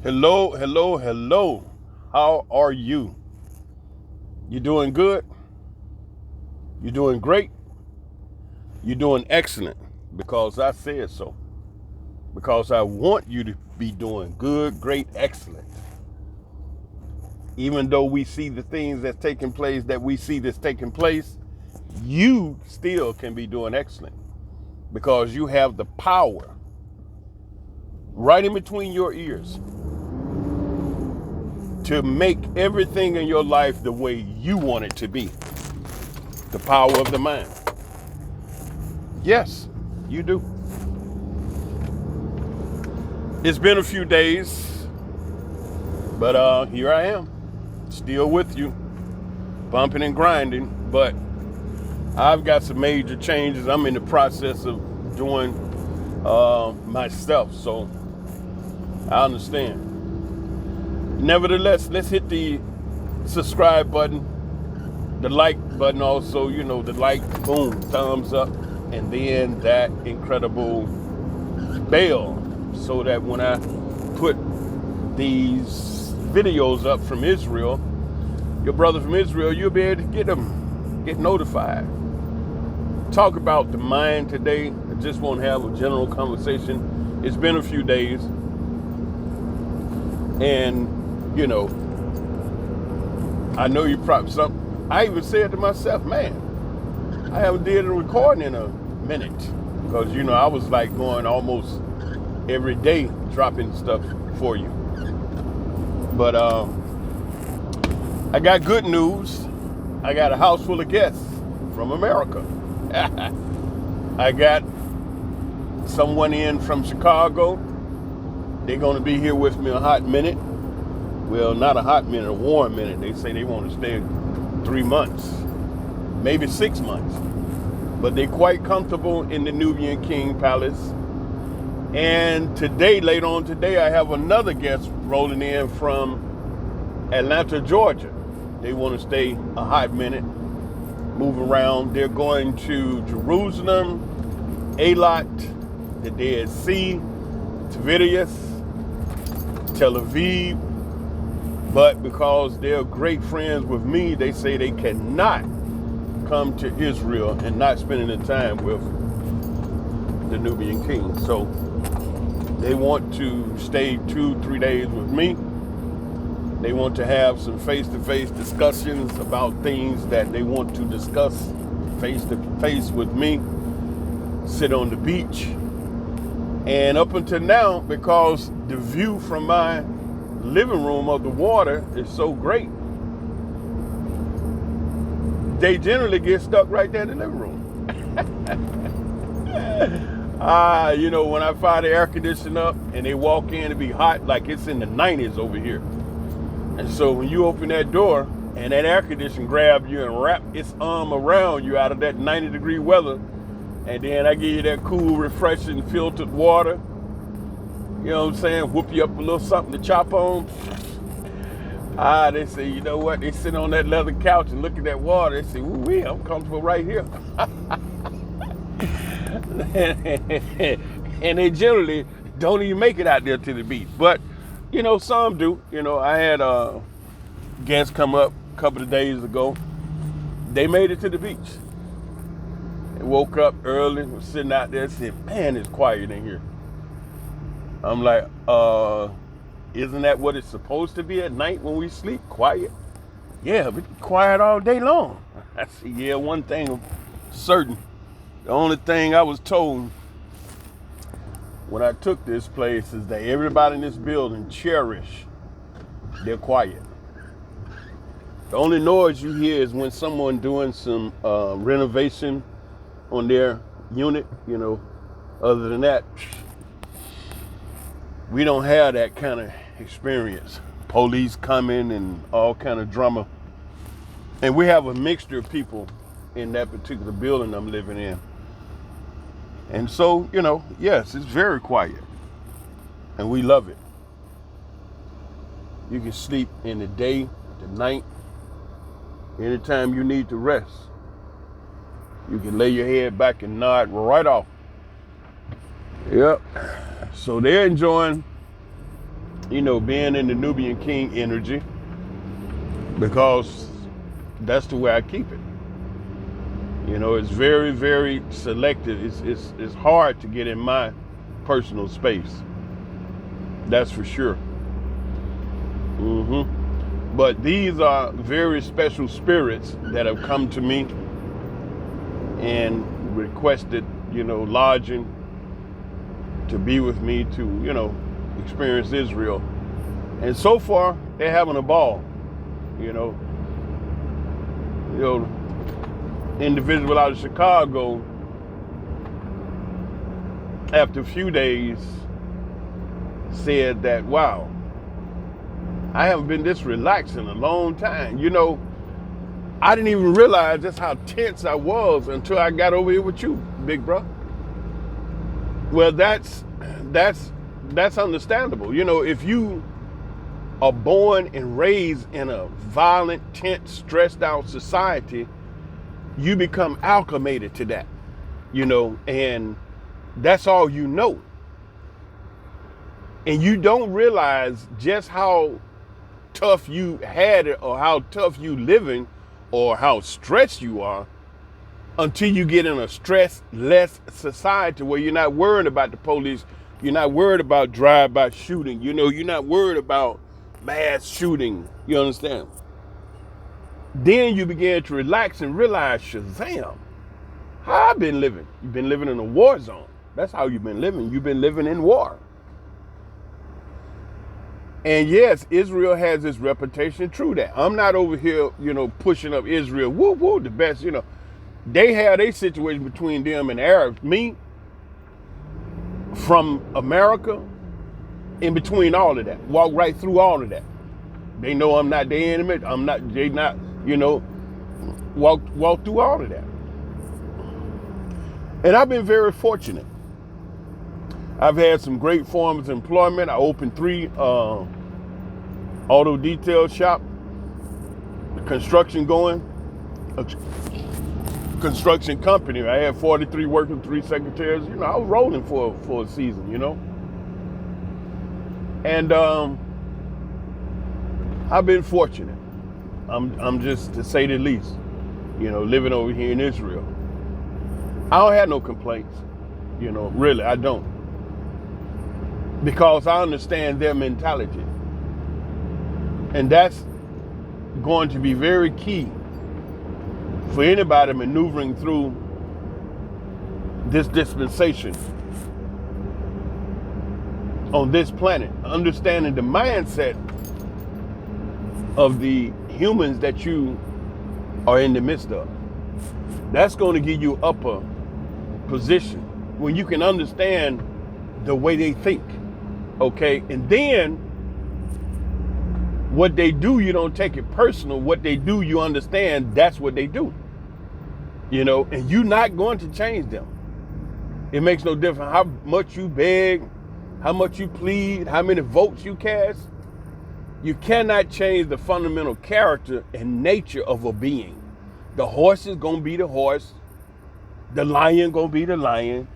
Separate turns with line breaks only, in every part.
Hello, hello, hello. How are you? You doing good? You doing great? You doing excellent because I said so. Because I want you to be doing good, great, excellent. Even though we see the things that's taking place that we see that's taking place, you still can be doing excellent because you have the power right in between your ears to make everything in your life the way you want it to be. The power of the mind. Yes, you do. It's been a few days, but here I am, still with you, bumping and grinding. But I've got some major changes. I'm in the process of doing myself, so I understand. Nevertheless, let's hit the subscribe button, the like button also, the like, boom, thumbs up, and then that incredible bell so that when I put these videos up from Israel, your brother from Israel, you'll be able to get them, get notified. Talk about the mind today. I just want to have a general conversation. It's been a few days, and I know you probably I even said to myself, man, I haven't did a recording in a minute because I was like going almost every day dropping stuff for you. But I got good news. I got a house full of guests from America. I got someone in from Chicago. They're going to be here with me a hot minute. Well, not a hot minute, a warm minute. They say they want to stay 3 months, maybe 6 months. But they're quite comfortable in the Nubian King Palace. And today, later on today, I have another guest rolling in from Atlanta, Georgia. They want to stay a hot minute, move around. They're going to Jerusalem, Eilat, the Dead Sea, Tiberias, Tel Aviv. But because they're great friends with me, they say they cannot come to Israel and not spending the time with the Nubian king. So they want to stay 2-3 days with me. They want to have some face-to-face discussions about things that they want to discuss face-to-face with me. Sit on the beach. And up until now, because the view from my living room of the water is so great, they generally get stuck right there in the living room. When I fire the air conditioning up and they walk in, it be hot like it's in the 90s over here. And so when you open that door and that air conditioner grabs you and wrap its arm around you out of that 90-degree weather, and then I give you that cool, refreshing, filtered water, you know what I'm saying, whoop you up a little something to chop on. They say, you know what? They sit on that leather couch and look at that water. They say, ooh, I'm comfortable right here. And they generally don't even make it out there to the beach. But, some do. I had a guest come up a couple of days ago. They made it to the beach. They woke up early, was sitting out there and said, man, it's quiet in here. I'm like, isn't that what it's supposed to be at night when we sleep? Quiet? Yeah, but quiet all day long. I said, yeah, one thing certain. The only thing I was told when I took this place is that everybody in this building cherish their quiet. The only noise you hear is when someone doing some renovation on their unit, Other than that, we don't have that kind of experience. Police coming and all kind of drama. And we have a mixture of people in that particular building I'm living in. And so, yes, it's very quiet. And we love it. You can sleep in the day, the night, anytime you need to rest. You can lay your head back and nod right off. Yep. So they're enjoying being in the Nubian King energy, because that's the way I keep it. It's very, very selective. It's hard to get in my personal space. That's for sure. But these are very special spirits that have come to me and requested, lodging to be with me to, experience Israel. And so far, they're having a ball. Individual out of Chicago, after a few days, said that, wow, I haven't been this relaxed in a long time. I didn't even realize just how tense I was until I got over here with you, big bro. Well, that's understandable. If you are born and raised in a violent, tense, stressed out society, you become acclimated to that, and that's all you know. And you don't realize just how tough you had it, or how tough you living, or how stressed you are, until you get in a stress-less society where you're not worried about the police, you're not worried about drive-by shooting, you're not worried about mass shooting, you understand? Then you begin to relax and realize, Shazam, how I've been living. You've been living in a war zone. That's how you've been living. You've been living in war. And yes, Israel has its reputation. True that. I'm not over here, pushing up Israel. Woo, woo, the best, They have a situation between them and Arabs. Me, from America, in between all of that. Walk right through all of that. They know I'm not their enemy. They not, walk through all of that. And I've been very fortunate. I've had some great forms of employment. I opened 3 auto detail shop, construction going, a construction company. I had 43 working, 3 secretaries. I was rolling for a season, And I've been fortunate. I'm just, to say the least, living over here in Israel. I don't have no complaints, really, I don't. Because I understand their mentality. And that's going to be very key for anybody maneuvering through this dispensation on this planet. Understanding the mindset of the humans that you are in the midst of. That's going to give you upper position when you can understand the way they think. Okay, and then what they do, you don't take it personal. What they do, you understand that's what they do. And you're not going to change them. It makes no difference how much you beg, how much you plead, how many votes you cast. You cannot change the fundamental character and nature of a being. The horse is going to be the horse. The lion going to be the lion.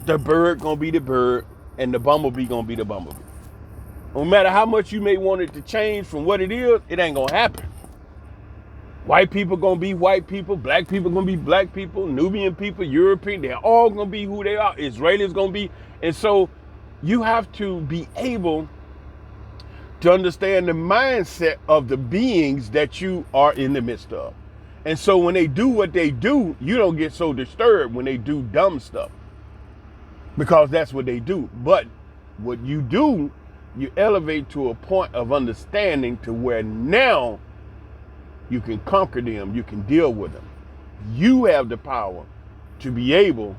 The bird going to be the bird. And the bumblebee going to be the bumblebee. No matter how much you may want it to change from what it is, it ain't going to happen. White people going to be white people. Black people going to be black people. Nubian people, European, they're all going to be who they are. Israelis going to be. And so you have to be able to understand the mindset of the beings that you are in the midst of. And so when they do what they do, you don't get so disturbed when they do dumb stuff. Because that's what they do. But what you do, you elevate to a point of understanding to where now you can conquer them, you can deal with them. You have the power to be able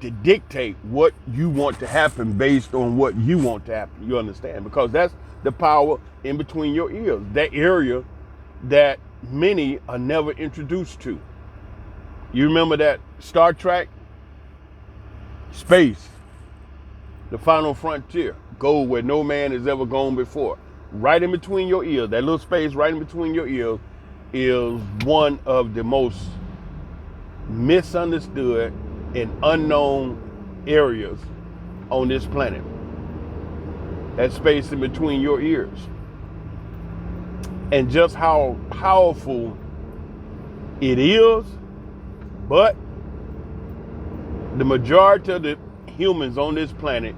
to dictate what you want to happen based on what you want to happen. You understand? Because that's the power in between your ears, that area that many are never introduced to. You remember that Star Trek? Space, the final frontier, go where no man has ever gone before. Right in between your ears, that little space right in between your ears is one of the most misunderstood and unknown areas on this planet. that space in between your ears, and just how powerful it is. But the majority of the humans on this planet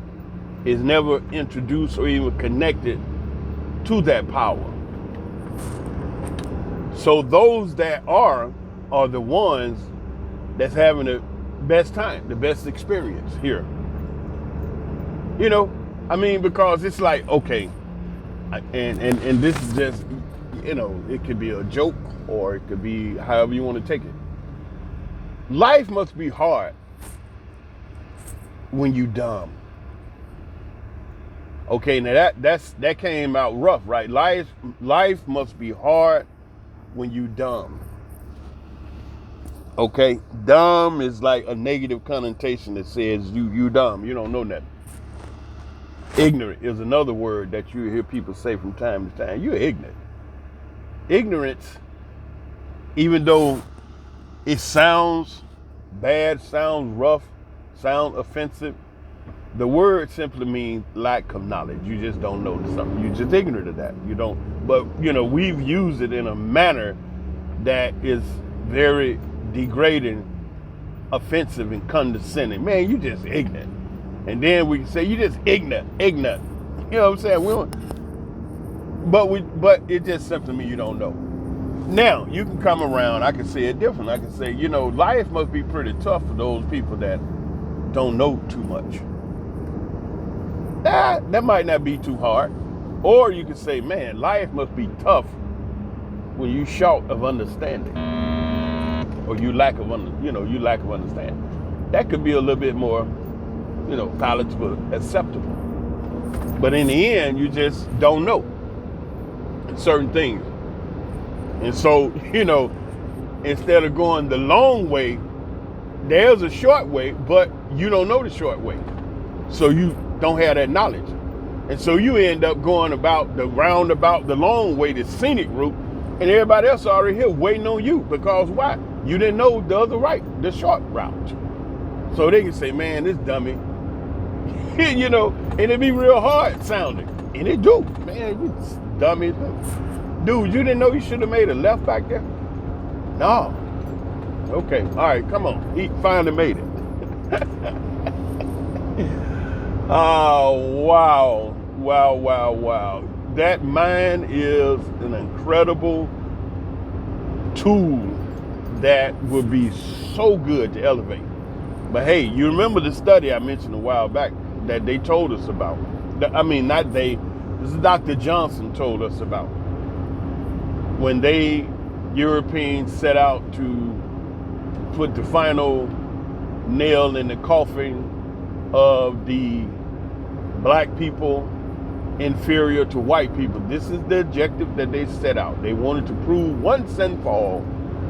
is never introduced or even connected to that power. So those that are the ones that's having the best time, the best experience here. You know, I mean, because it's like, okay, and this is just, you know, it could be a joke or it could be however you want to take it. Life must be hard when you dumb. Okay, now that came out rough, right? Life must be hard when you dumb. Okay, dumb is like a negative connotation that says you dumb, you don't know nothing. Ignorant is another word that you hear people say from time to time. You're ignorant. Ignorance, even though it sounds bad, sounds rough, sounds offensive, the word simply means lack of knowledge. You just don't know something. You're just ignorant of that. You don't, but you know, we've used it in a manner that is very degrading, offensive, and condescending. Man, you just ignorant. And then we can say you just ignorant. You know what I'm saying? But it just simply means you don't know. Now, you can come around, I can say it different. I can say, you know, life must be pretty tough for those people that don't know too much. That might not be too hard. Or you can say, man, life must be tough when you short of understanding. Or you lack of understanding. That could be a little bit more, you know, palatable, acceptable. But in the end, you just don't know certain things. And so, you know, instead of going the long way, there's a short way, but you don't know the short way. So you don't have that knowledge. And so you end up going about the roundabout, the long way, the scenic route, and everybody else already here waiting on you. Because why? You didn't know the other right, the short route. So they can say, man, this dummy, you know, and it be real hard sounding. And it do. Man, you dummy. Dude, you didn't know you should have made a left back there? No. Okay, all right, come on. He finally made it. Oh, wow. Wow. That mind is an incredible tool that would be so good to elevate. But hey, you remember the study I mentioned a while back that they told us about? I mean, not they, this is Dr. Johnson told us about. When Europeans set out to put the final nail in the coffin of the black people inferior to white people. This is the objective that they set out. They wanted to prove once and for all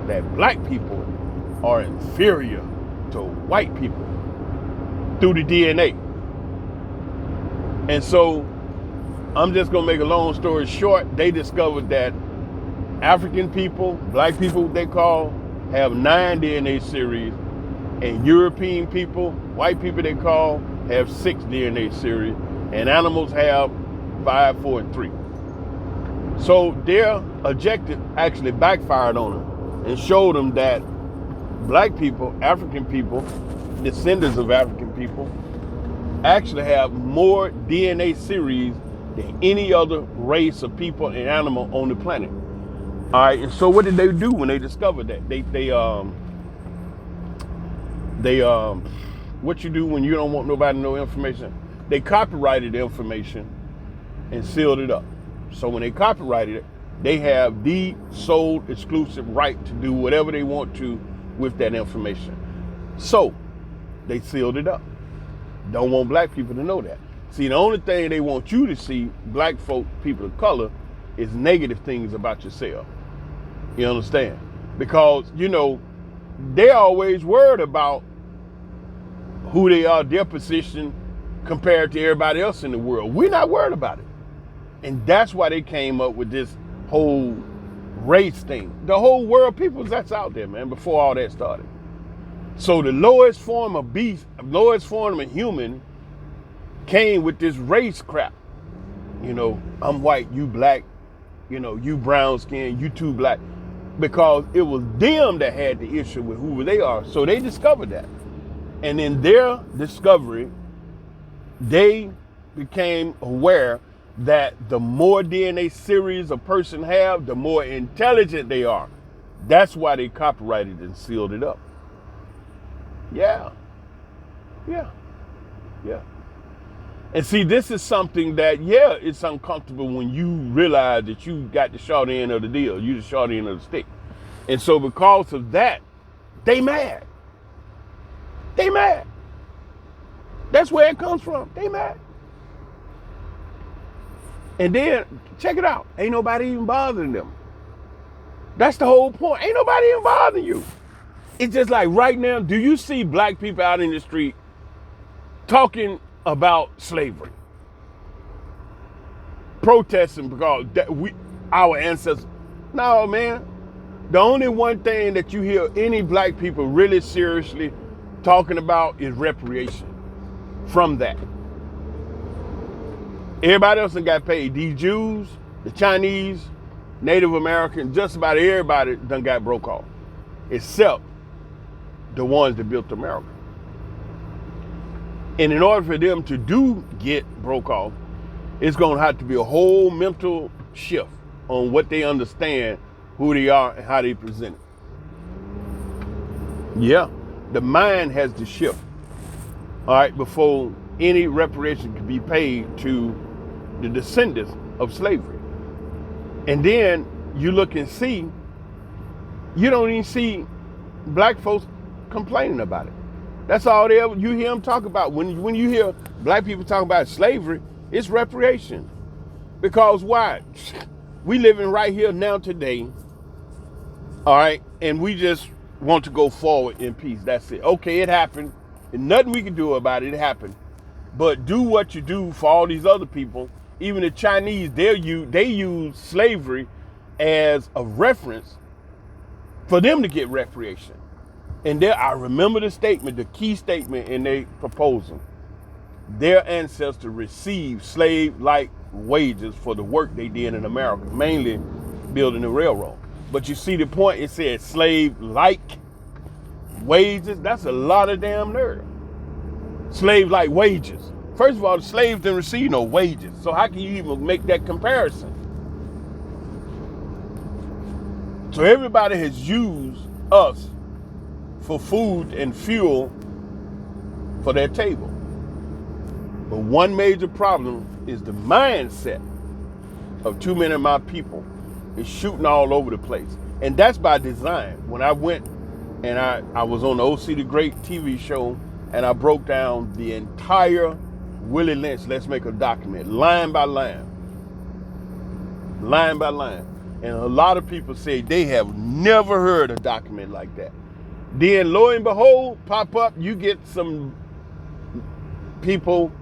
that black people are inferior to white people through the DNA. And so I'm just gonna make a long story short. They discovered that African people, black people they call, have 9 DNA series, and European people, white people they call, have 6 DNA series, and animals have 5, 4, and 3. So their objective actually backfired on them and showed them that black people, African people, descendants of African people, actually have more DNA series than any other race of people and animal on the planet. All right, and so what did they do when they discovered that? They what you do when you don't want nobody to know information? They copyrighted the information and sealed it up. So when they copyrighted it, they have the sole exclusive right to do whatever they want to with that information. So they sealed it up. Don't want black people to know that. See, the only thing they want you to see, black folk, people of color, is negative things about yourself. You understand? Because, you know, they're always worried about who they are, their position compared to everybody else in the world. We're not worried about it. And that's why they came up with this whole race thing. The whole world, people that's out there, man, before all that started. So the lowest form of beast, lowest form of human came with this race crap. I'm white, you black, you brown skin, you too black, because it was them that had the issue with who they are. So they discovered that. And in their discovery, they became aware that the more DNA series a person have, the more intelligent they are. That's why they copyrighted and sealed it up. Yeah. And see, this is something that, it's uncomfortable when you realize that you got the short end of the deal. You the short end of the stick. And so because of that, they mad. That's where it comes from. They mad. And then, check it out. Ain't nobody even bothering them. That's the whole point. Ain't nobody even bothering you. It's just like right now, do you see black people out in the street talking about slavery? Protesting because our ancestors. No, man. The only one thing that you hear any black people really seriously talking about is reparation from that. Everybody else done got paid. These Jews, the Chinese, Native Americans, just about everybody done got broke off, except the ones that built America. And in order for them to get broke off, it's going to have to be a whole mental shift on what they understand, who they are, and how they present it. Yeah, the mind has to shift, all right, before any reparation can be paid to the descendants of slavery. And then you look and see, you don't even see black folks complaining about it. That's all you hear them talk about. When you hear black people talk about slavery, it's reparation. Because why? We living right here now today, all right, and we just want to go forward in peace. That's it. Okay, it happened. And nothing we can do about it. It happened. But do what you do for all these other people. Even the Chinese, they use slavery as a reference for them to get reparation. And I remember the statement, the key statement in their proposal. Their ancestors received slave-like wages for the work they did in America, mainly building the railroad. But you see the point, it said slave-like wages. That's a lot of damn nerve. Slave-like wages. First of all, the slaves didn't receive no wages. So how can you even make that comparison? So everybody has used us for food and fuel for their table. But one major problem is the mindset of too many of my people is shooting all over the place. And that's by design. When I went and I was on the OC the Great TV show and I broke down the entire Willie Lynch, Let's Make a Document, line by line. Line by line. And a lot of people say they have never heard a document like that. Then lo and behold, pop up, you get some people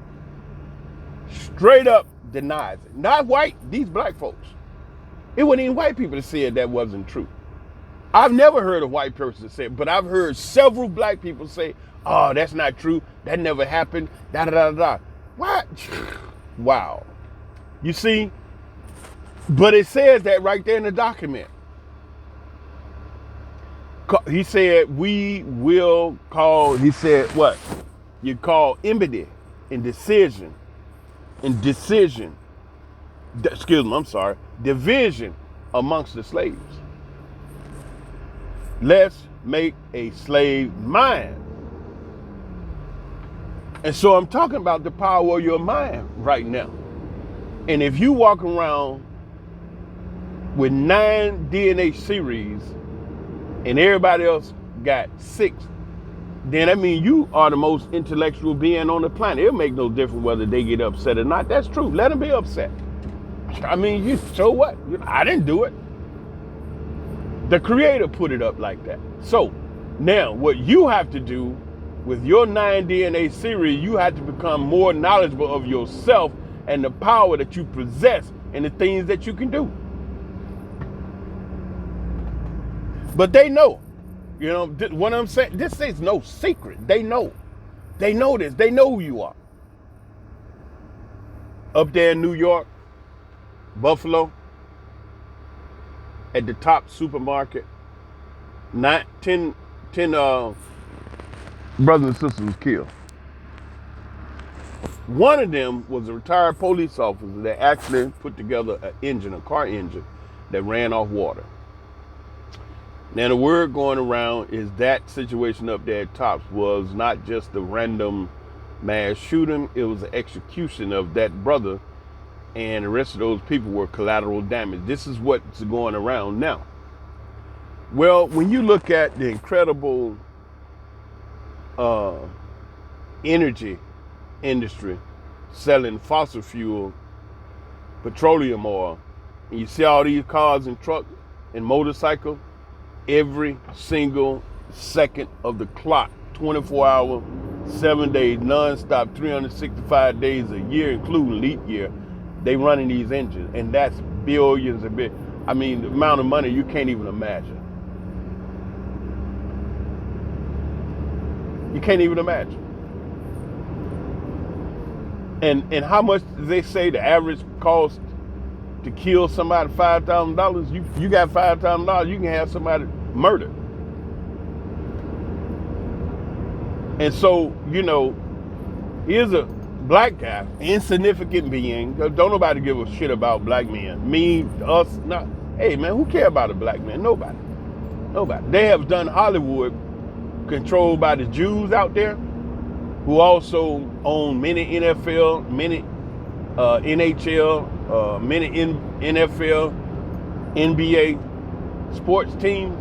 straight up denies it. Not white, these black folks. It wasn't even white people that said that wasn't true. I've never heard a white person say it, but I've heard several black people say, oh, that's not true. That never happened. Da da da da. What? Wow. You see? But it says that right there in the document. He said, we will call, he said, what? You call enmity and decision. Division amongst the slaves. Let's make a slave mind. And so I'm talking about the power of your mind right now. And if you walk around with 9 DNA series and everybody else got 6, then that means you are the most intellectual being on the planet. It'll make no difference whether they get upset or not. That's true. Let them be upset. I mean, so what? I didn't do it. The Creator put it up like that. So now what you have to do with your 9 DNA series, you have to become more knowledgeable of yourself and the power that you possess and the things that you can do. But they know, what I'm saying, this is no secret. They know. They know this. They know who you are. Up there in New York, Buffalo, at the top supermarket. Not 10 brothers and sisters was killed. One of them was a retired police officer that actually put together an engine, a car engine, that ran off water. Now the word going around is that situation up there at Tops was not just a random mass shooting, it was an execution of that brother, and the rest of those people were collateral damage. This is what's going around now. Well, when you look at the incredible energy industry selling fossil fuel, petroleum oil, and you see all these cars and trucks and motorcycles, every single second of the clock, 24 hours, 7 days, non-stop, 365 days a year, including leap year, they running these engines, and that's billions of bit. I mean, the amount of money you can't even imagine. You can't even imagine. And how much do they say the average cost to kill somebody? $5,000. You got $5,000, you can have somebody murdered. And so, here's a black guy, insignificant being. Don't nobody give a shit about black men. Me, us, not. Hey man, who care about a black man? Nobody. They have done Hollywood controlled by the Jews out there, who also own many NFL, many NHL, many NFL, NBA sports teams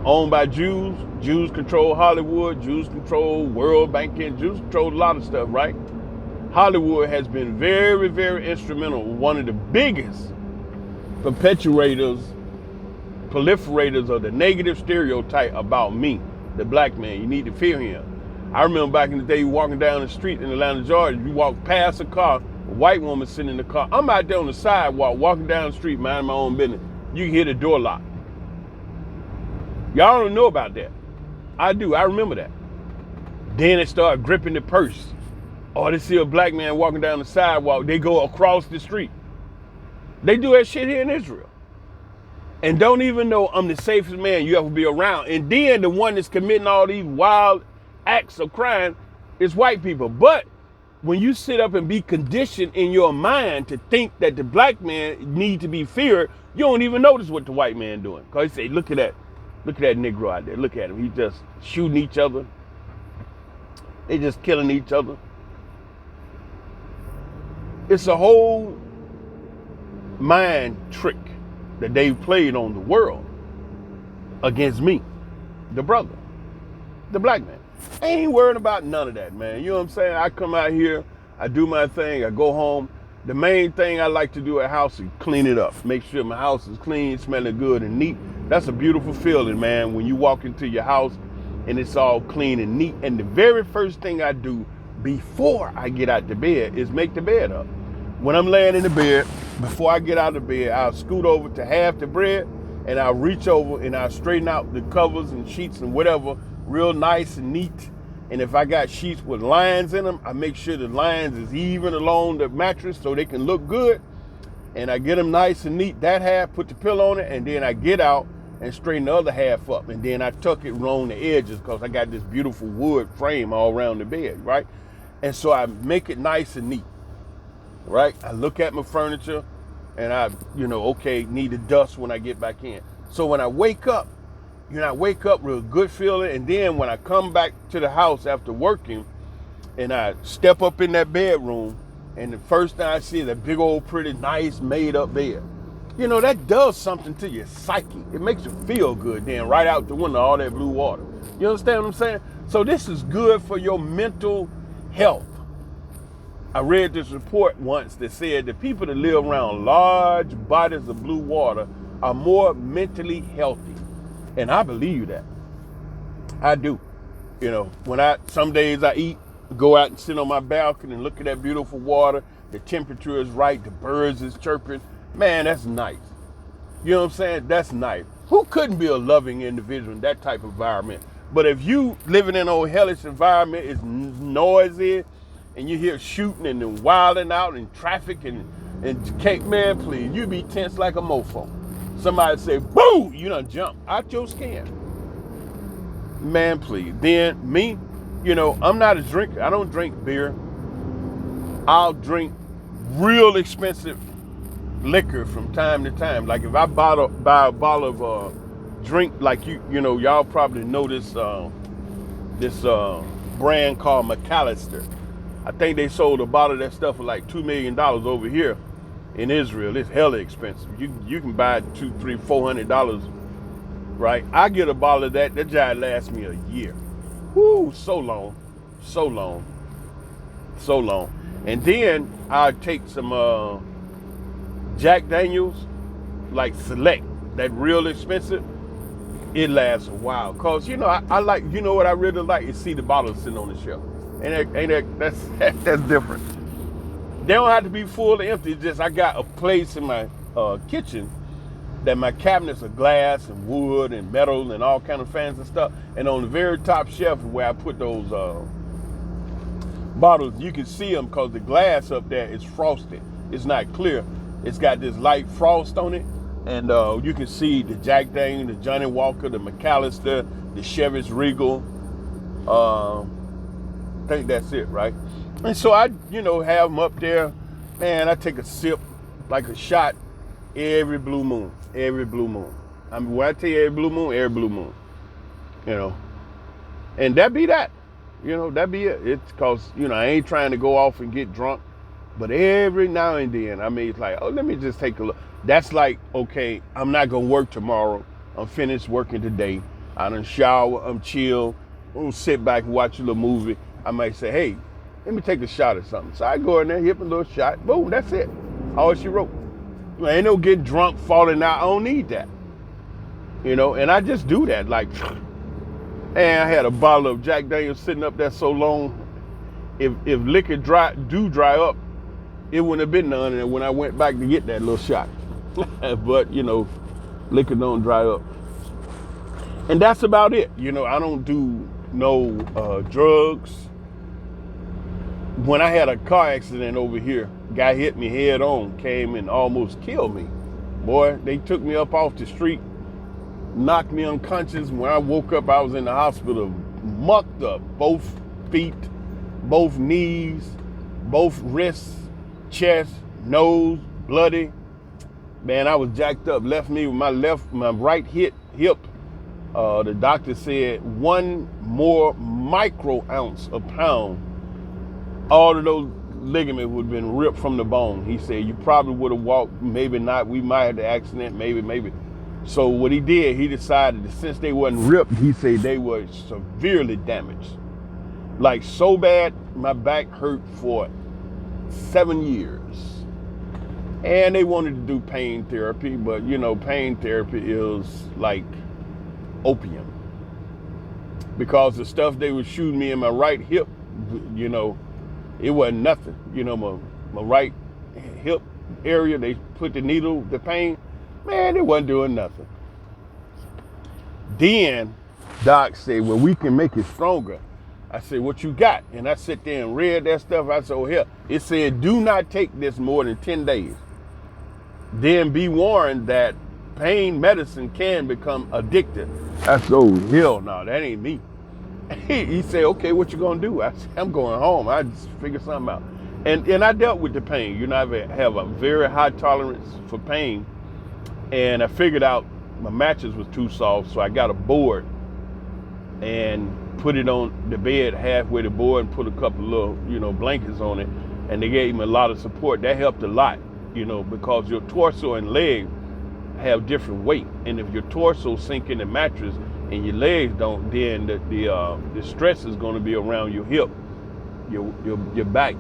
owned by Jews. Jews control Hollywood, Jews control world banking, Jews control a lot of stuff, right? Hollywood has been very, very instrumental. One of the biggest proliferators of the negative stereotype about me, the black man. You need to fear him. I remember back in the day, you walking down the street in Atlanta, Georgia, you walk past a car, a white woman sitting in the car. I'm out there on the sidewalk, walking down the street, minding my own business. You can hear the door lock. Y'all don't know about that. I do. I remember that. Then they start gripping the purse. Or they see a black man walking down the sidewalk, they go across the street. They do that shit here in Israel. And don't even know I'm the safest man you ever be around. And then the one that's committing all these wild acts of crime is white people. But when you sit up and be conditioned in your mind to think that the black man need to be feared, you don't even notice what the white man doing. Because he say, look at that Negro out there. Look at him. He just shooting each other. They just killing each other. It's a whole mind trick that they've played on the world against me, the brother, the black man. I ain't worrying about none of that, man. You know what I'm saying? I come out here, I do my thing, I go home. The main thing I like to do at house is clean it up. Make sure my house is clean, smelling good and neat. That's a beautiful feeling, man, when you walk into your house and it's all clean and neat. And the very first thing I do before I get out the bed is make the bed up. When I'm laying in the bed, before I get out of bed, I'll scoot over to half the bread and I'll reach over and I'll straighten out the covers and sheets and whatever real nice and neat. And if I got sheets with lines in them, I make sure the lines is even along the mattress so they can look good. And I get them nice and neat, that half, put the pillow on it, and then I get out and straighten the other half up. And then I tuck it along the edges because I got this beautiful wood frame all around the bed, right? And so I make it nice and neat, right? I look at my furniture and I, okay, need to dust when I get back in. So when I wake up, I wake up real good feeling. And then when I come back to the house after working and I step up in that bedroom and the first thing I see is a big old pretty nice made up bed. That does something to your psyche. It makes you feel good then right out the window, all that blue water. You understand what I'm saying? So this is good for your mental health. I read this report once that said that people that live around large bodies of blue water are more mentally healthy. And I believe that. I do. Some days I eat, go out and sit on my balcony and look at that beautiful water. The temperature is right. The birds is chirping. Man, that's nice. You know what I'm saying? That's nice. Who couldn't be a loving individual in that type of environment? But if you living in an old hellish environment, it's noisy, and you hear shooting and then wilding out and traffic and And can't, man, please, you be tense like a mofo. Somebody say, boo, you done jump out your skin. Man, please. Then me, I'm not a drinker. I don't drink beer. I'll drink real expensive liquor from time to time. Like if I buy a bottle of drink, like y'all probably know this brand called McAllister. I think they sold a bottle of that stuff for like $2 million over here in Israel. It's hella expensive. You can buy it $200, $300, $400, right? I get a bottle of that. That jive lasts me a year. Woo, so long. And then I take some Jack Daniels, like Select, that real expensive. It lasts a while. Cause I like, what I really like is see the bottle sitting on the shelf. And that's different. They don't have to be full or empty. It's just I got a place in my kitchen that my cabinets are glass and wood and metal and all kind of fancy stuff. And on the very top shelf where I put those bottles, you can see them because the glass up there is frosted. It's not clear. It's got this light frost on it. And you can see the Jack Daniels, the Johnny Walker, the McAllister, the Chivas Regal. I think that's it, right? And so I, have them up there. Man, I take a sip, like a shot, every blue moon. I mean, when I tell you every blue moon, And that be that. That be it. It's cause, I ain't trying to go off and get drunk. But every now and then, I mean, it's like, oh, let me just take a look. That's like, okay, I'm not gonna work tomorrow. I'm finished working today. I done shower, I'm chill. I'm sit back and watch a little movie. I might say, hey, let me take a shot or something. So I go in there, hit a little shot, boom, that's it. All she wrote. Ain't no getting drunk, falling out. I don't need that. And I just do that. Like, and I had a bottle of Jack Daniels sitting up there so long. If liquor dry up, it wouldn't have been none. And when I went back to get that little shot, but liquor don't dry up. And that's about it. I don't do no drugs. When I had a car accident over here, guy hit me head on, came and almost killed me. Boy, they took me up off the street, knocked me unconscious. When I woke up, I was in the hospital, mucked up, both feet, both knees, both wrists, chest, nose, bloody. Man, I was jacked up. Left me with my right hip. The doctor said 1 more micro ounce a pound. All of those ligaments would have been ripped from the bone. He said, you probably would have walked, maybe not. We might have the accident, maybe. So what he did, he decided that since they wasn't ripped, he said they were severely damaged. Like so bad, my back hurt for 7 years. And they wanted to do pain therapy, but pain therapy is like opium. Because the stuff they were shooting me in my right hip, it wasn't nothing. My right hip area, they put the needle, the pain, man, it wasn't doing nothing. Then Doc said, well, we can make it stronger. I said, what you got? And I sit there and read that stuff. I said, oh, here. It said, do not take this more than 10 days. Then be warned that pain medicine can become addictive. I said, oh, hell no, that ain't me. He said, okay, what you gonna do? I said, I'm going home. I just figured something out. And I dealt with the pain. I have a very high tolerance for pain. And I figured out my mattress was too soft, so I got a board and put it on the bed halfway the board and put a couple of little, blankets on it. And they gave me a lot of support. That helped a lot, because your torso and leg have different weight. And if your torso sink in the mattress and your legs don't, then the stress is going to be around your hip, your back.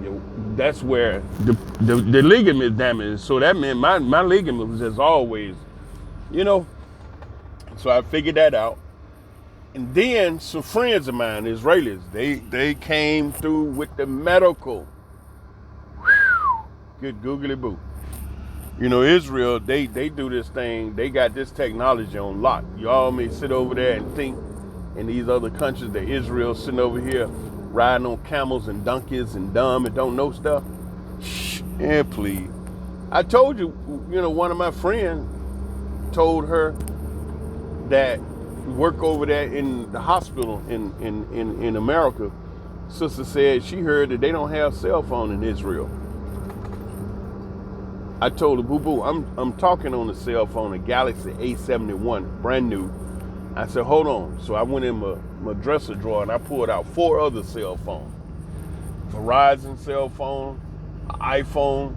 That's where the ligament is damaged. So that meant my ligament was as always, So I figured that out. And then some friends of mine, Israelis, they came through with the medical. Whew, good googly boo. Israel, they do this thing. They got this technology on lock. Y'all may sit over there and think in these other countries that Israel sitting over here riding on camels and donkeys and dumb and don't know stuff. Shh, yeah, please. I told you, one of my friends told her that work over there in the hospital in America. Sister said she heard that they don't have cell phone in Israel. I told her, boo boo, I'm talking on the cell phone, a Galaxy A71, brand new. I said, hold on. So I went in my dresser drawer and I pulled out 4 other cell phones. Verizon cell phone, iPhone,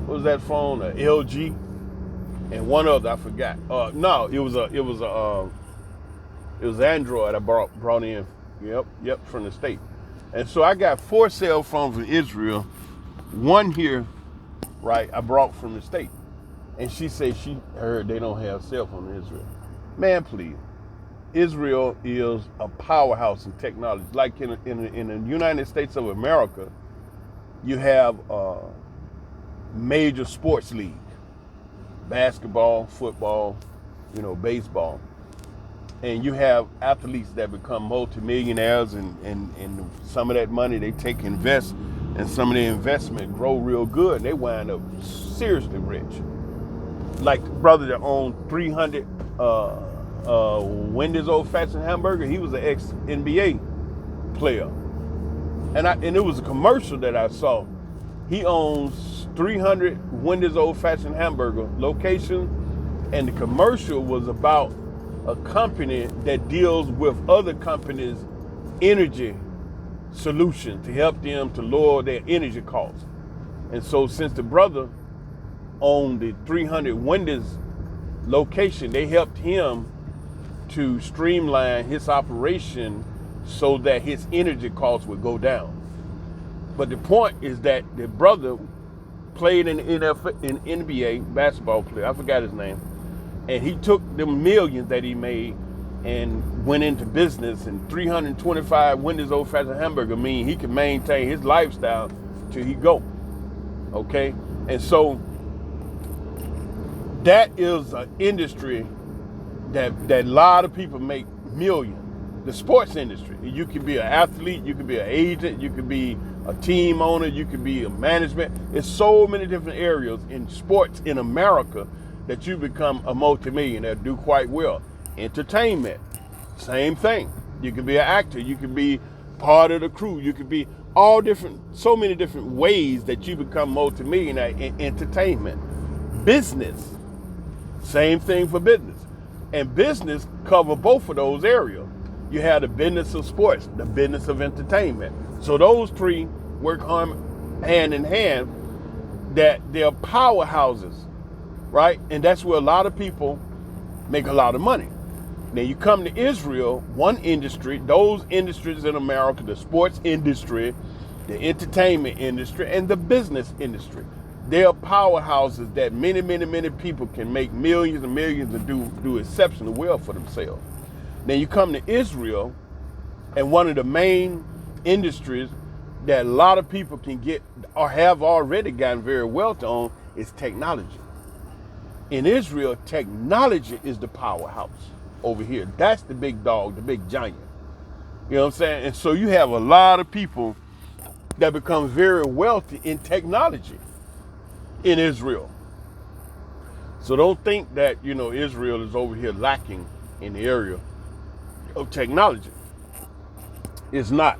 what was that phone? LG, and one other I forgot. No, it was Android I brought in. Yep, from the state. And so I got 4 cell phones in Israel. One here, right, I brought from the state. And she said she heard they don't have cell phone in Israel. Man, please. Israel is a powerhouse in technology. Like in the United States of America, you have a major sports league. Basketball, football, baseball. And you have athletes that become multimillionaires, and some of that money they take invest, and some of the investment grow real good, and they wind up seriously rich. Like the brother that owned 300 Wendy's Old Fashioned Hamburger, he was an ex-NBA player. And it was a commercial that I saw. He owns 300 Wendy's Old Fashioned Hamburger locations, and the commercial was about a company that deals with other companies' energy solution to help them to lower their energy costs. And so since the brother owned the 300 Wendy's location, they helped him to streamline his operation so that his energy costs would go down. But the point is that the brother played in the NBA basketball player, I forgot his name, and he took the millions that he made and went into business, and 325 Wendy's Old Fashioned Hamburger mean he can maintain his lifestyle till he go. Okay? And so that is an industry that a lot of people make millions. The sports industry. You could be an athlete, you could be an agent, you could be a team owner, you could be a management. It's so many different areas in sports in America that you become a multimillionaire, do quite well. Entertainment, same thing. You can be an actor, you can be part of the crew, you could be so many different ways that you become multimillionaire in entertainment. Business, same thing for business. And business cover both of those areas. You have the business of sports, the business of entertainment. So those 3 work hand in hand, that they're powerhouses, right? And that's where a lot of people make a lot of money. Now you come to Israel, one industry, those industries in America, the sports industry, the entertainment industry, and the business industry. They are powerhouses that many, many, many people can make millions and millions and do exceptionally well for themselves. Now you come to Israel, and one of the main industries that a lot of people can get or have already gotten very wealthy on is technology. In Israel, technology is the powerhouse over here. That's the big dog, the big giant. You know what I'm saying? And so you have a lot of people that become very wealthy in technology in Israel. So don't think that, Israel is over here lacking in the area of technology. It's not.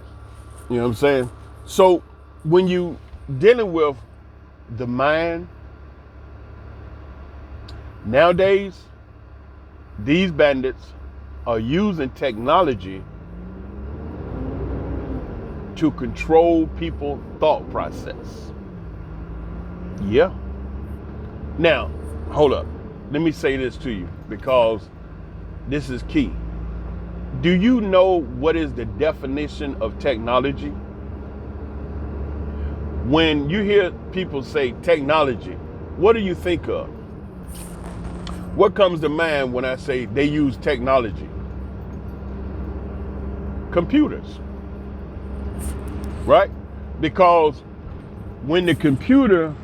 You know what I'm saying? So when you dealing with the mind, nowadays, these bandits are using technology to control people's thought process. Yeah. Now, hold up. Let me say this to you, because this is key. Do you know what is the definition of technology? When you hear people say technology, what do you think of? What comes to mind when I say they use technology? Computers, right? Because when the computer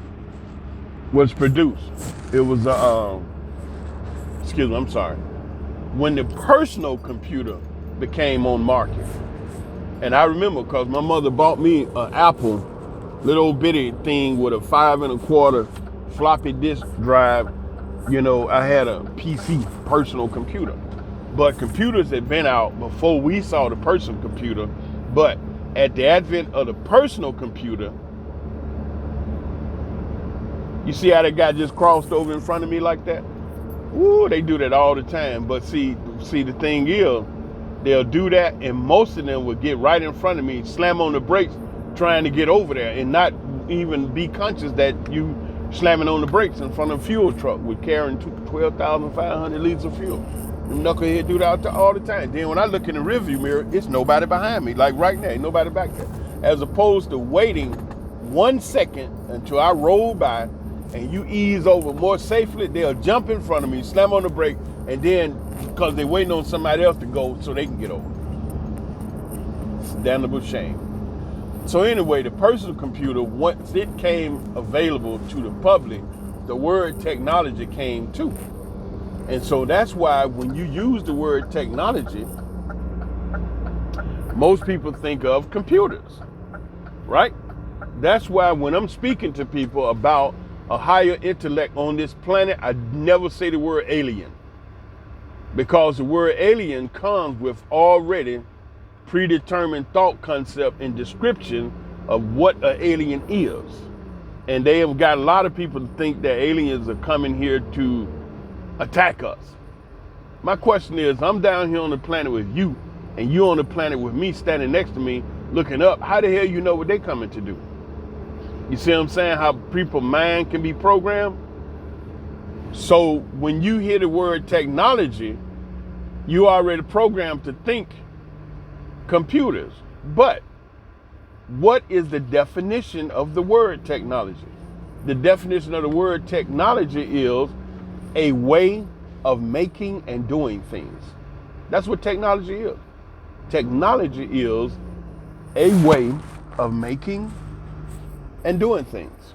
was produced, it was when the personal computer became on market. And I remember, because my mother bought me an Apple little bitty thing with a 5 1/4 floppy disk drive. I had a PC, personal computer. But computers had been out before we saw the personal computer. But at the advent of the personal computer, you see how that guy just crossed over in front of me like that? Ooh, they do that all the time. But see, the thing is, they'll do that, and most of them will get right in front of me, slam on the brakes, trying to get over there, and not even be conscious that you slamming on the brakes in front of a fuel truck with carrying 12,500 liters of fuel. Them knucklehead do that all the time. Then when I look in the rearview mirror, it's nobody behind me. Like right now, ain't nobody back there. As opposed to waiting 1 second until I roll by and you ease over more safely, they'll jump in front of me, slam on the brake, and then, because they're waiting on somebody else to go so they can get over. It's a damnable shame. So anyway, the personal computer, once it came available to the public, the word technology came too. And so that's why when you use the word technology, most people think of computers, right? That's why when I'm speaking to people about a higher intellect on this planet, I never say the word alien. Because the word alien comes with already predetermined thought concept and description of what an alien is. And they have got a lot of people to think that aliens are coming here to attack us. My question is, I'm down here on the planet with you, and you on the planet with me standing next to me looking up. How the hell you know what they coming to do? You see what I'm saying? How people's mind can be programmed? So when you hear the word technology, you already programmed to think computers. But what is the definition of the word technology? The definition of the word technology is a way of making and doing things. That's what technology is. Technology is a way of making and doing things.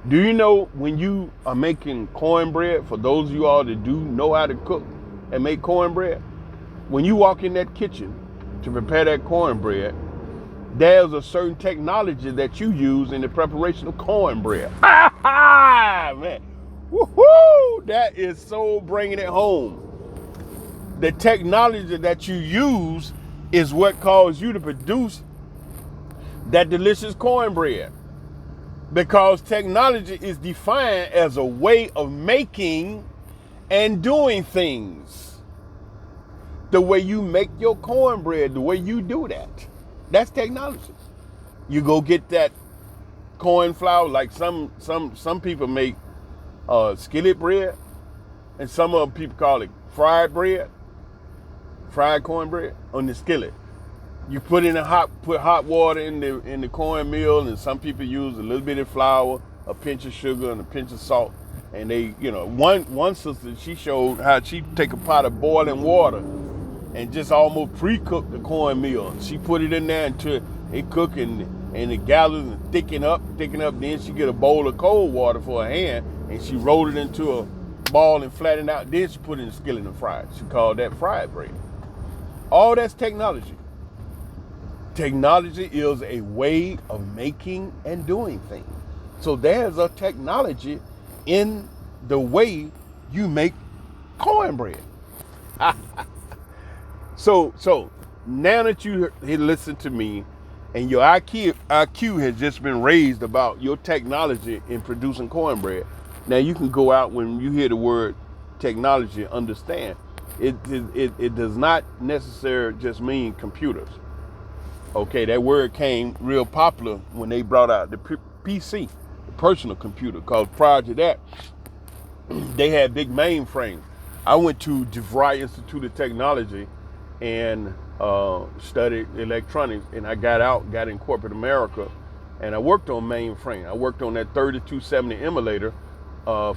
Do you know when you are making cornbread, for those of you all that do know how to cook and make cornbread, when you walk in that kitchen to prepare that cornbread, there's a certain technology that you use in the preparation of cornbread. Man, woohoo! That is so bringing it home. The technology that you use is what caused you to produce that delicious cornbread. Because technology is defined as a way of making and doing things. The way you make your cornbread, the way you do that, that's technology. You go get that corn flour, like some people make skillet bread, and some other people call it fried bread, fried cornbread on the skillet. You put hot water in the cornmeal, and some people use a little bit of flour, a pinch of sugar, and a pinch of salt. And they, one sister, she showed how she take a pot of boiling water and just almost pre-cook the cornmeal. She put it in there until it cook and it gathers and thicken up. Then she get a bowl of cold water for her hand, and she rolled it into a ball and flattened out. Then she put it in the skillet and fried. She called that fried bread. All that's technology. Technology is a way of making and doing things. So there's a technology in the way you make cornbread. So now that you listen to me and your IQ has just been raised about your technology in producing cornbread, now you can go out when you hear the word technology, understand it does not necessarily just mean computers. Okay, that word came real popular when they brought out the PC, the personal computer, because prior to that, they had big mainframes. I went to DeVry Institute of Technology and studied electronics, and I got in corporate America, and I worked on mainframe. I worked on that 3270 emulator,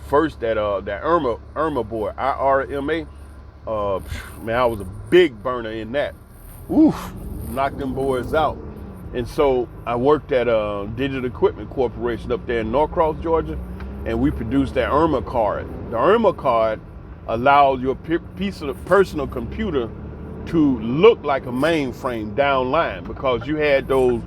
first that IRMA board, IRMA. Man, I was a big burner in that. Oof. Knocked them boys out. And so I worked at Digital Equipment Corporation up there in Norcross, Georgia, and we produced that IRMA card. The IRMA card allowed your piece of personal computer to look like a mainframe downline, because you had those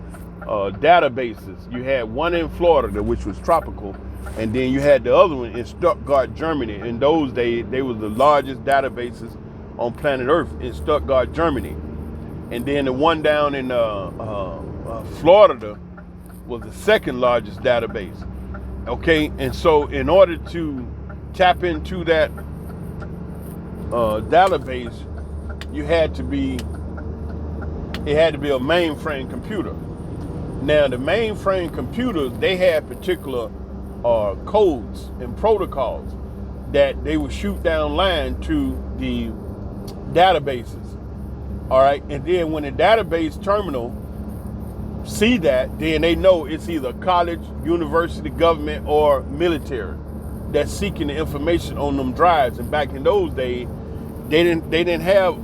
databases. You had one in Florida, which was tropical, and then you had the other one in Stuttgart, Germany. In those days, they were the largest databases on planet Earth in Stuttgart, Germany. And then the one down in Florida was the second largest database. Okay, and so in order to tap into that database, it had to be a mainframe computer. Now the mainframe computers, they had particular codes and protocols that they would shoot down line to the databases. All right, and then when the database terminal see that, then they know it's either college, university, government, or military that's seeking the information on them drives. And back in those days, they didn't have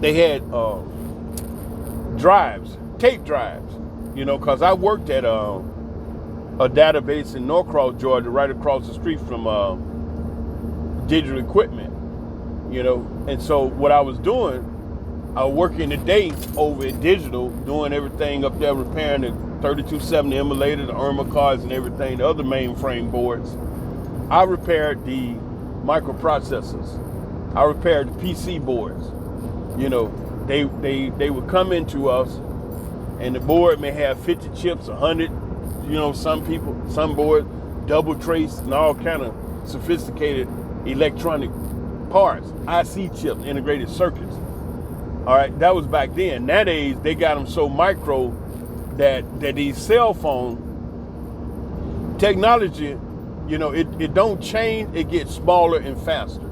they had drives, tape drives, you know, because I worked at a database in Norcross, Georgia, right across the street from Digital Equipment, you know. And so what I was doing, I was working the day over at Digital, doing everything up there, repairing the 3270 emulator, the IRMA cards and everything, the other mainframe boards. I repaired the microprocessors. I repaired the PC boards. You know, they would come into us, and the board may have 50 chips, 100, you know, some boards, double trace, and all kind of sophisticated electronic parts, IC chips, integrated circuits. All right, that was back then. Nowadays, they got them so micro that these cell phone technology, you know, it don't change, it gets smaller and faster.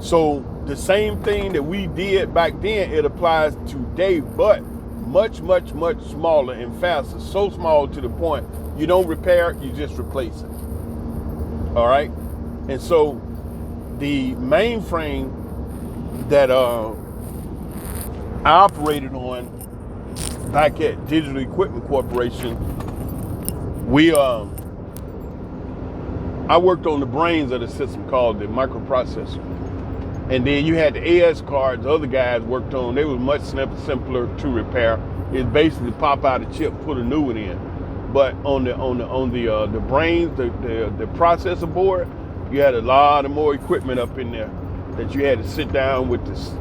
So the same thing that we did back then, it applies today, but much, much, much smaller and faster. So small to the point you don't repair it, you just replace it. All right? And so the mainframe that I operated on back at Digital Equipment Corporation, I worked on the brains of the system called the microprocessor. And then you had the AS cards, the other guys worked on, they were much simpler to repair. It's basically pop out a chip, put a new one in. But on the brains, the processor board, you had a lot of more equipment up in there that you had to sit down with this,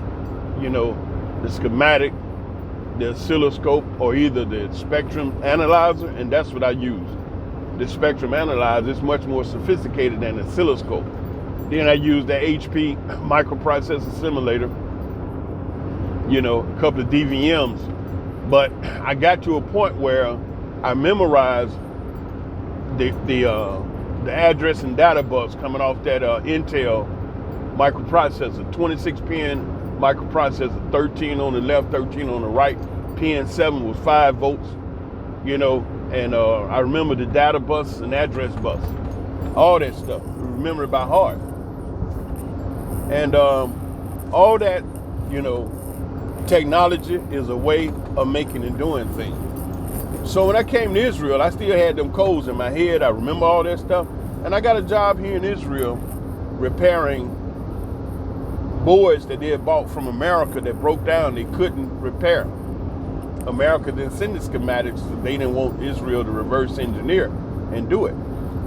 you know, the schematic, the oscilloscope, or either the spectrum analyzer, and that's what I use. The spectrum analyzer is much more sophisticated than the oscilloscope. Then I used the HP microprocessor simulator, you know, a couple of DVMs. But I got to a point where I memorized the address and data bus coming off that Intel microprocessor, 26-pin microprocessor, 13 on the left, 13 on the right. Pin 7 was 5 volts, you know, and I remember the data bus and address bus, all that stuff. Remember it by heart. And all that, you know, technology is a way of making and doing things. So when I came to Israel, I still had them codes in my head. I remember all that stuff. And I got a job here in Israel repairing boards that they had bought from America that broke down. They couldn't repair. America didn't send the schematics, so they didn't want Israel to reverse engineer and do it.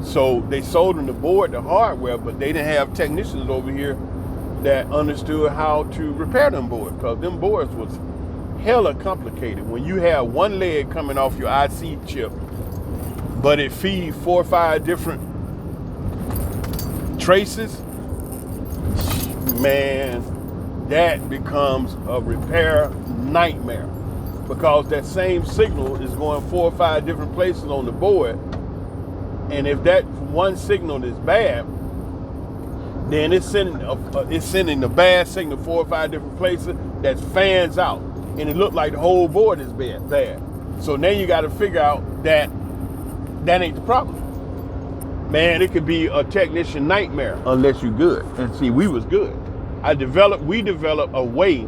So they sold them the board, the hardware, but they didn't have technicians over here that understood how to repair them boards, because them boards was hella complicated. When you have one leg coming off your IC chip, but it feeds 4 or 5 different traces, man, that becomes a repair nightmare, because that same signal is going 4 or 5 different places on the board. And if that one signal is bad, then it's sending the bad signal 4 or 5 different places that fans out, and it looked like the whole board is bad. So now you got to figure out that ain't the problem. Man, it could be a technician nightmare unless you're good. And see, we was good. We developed a way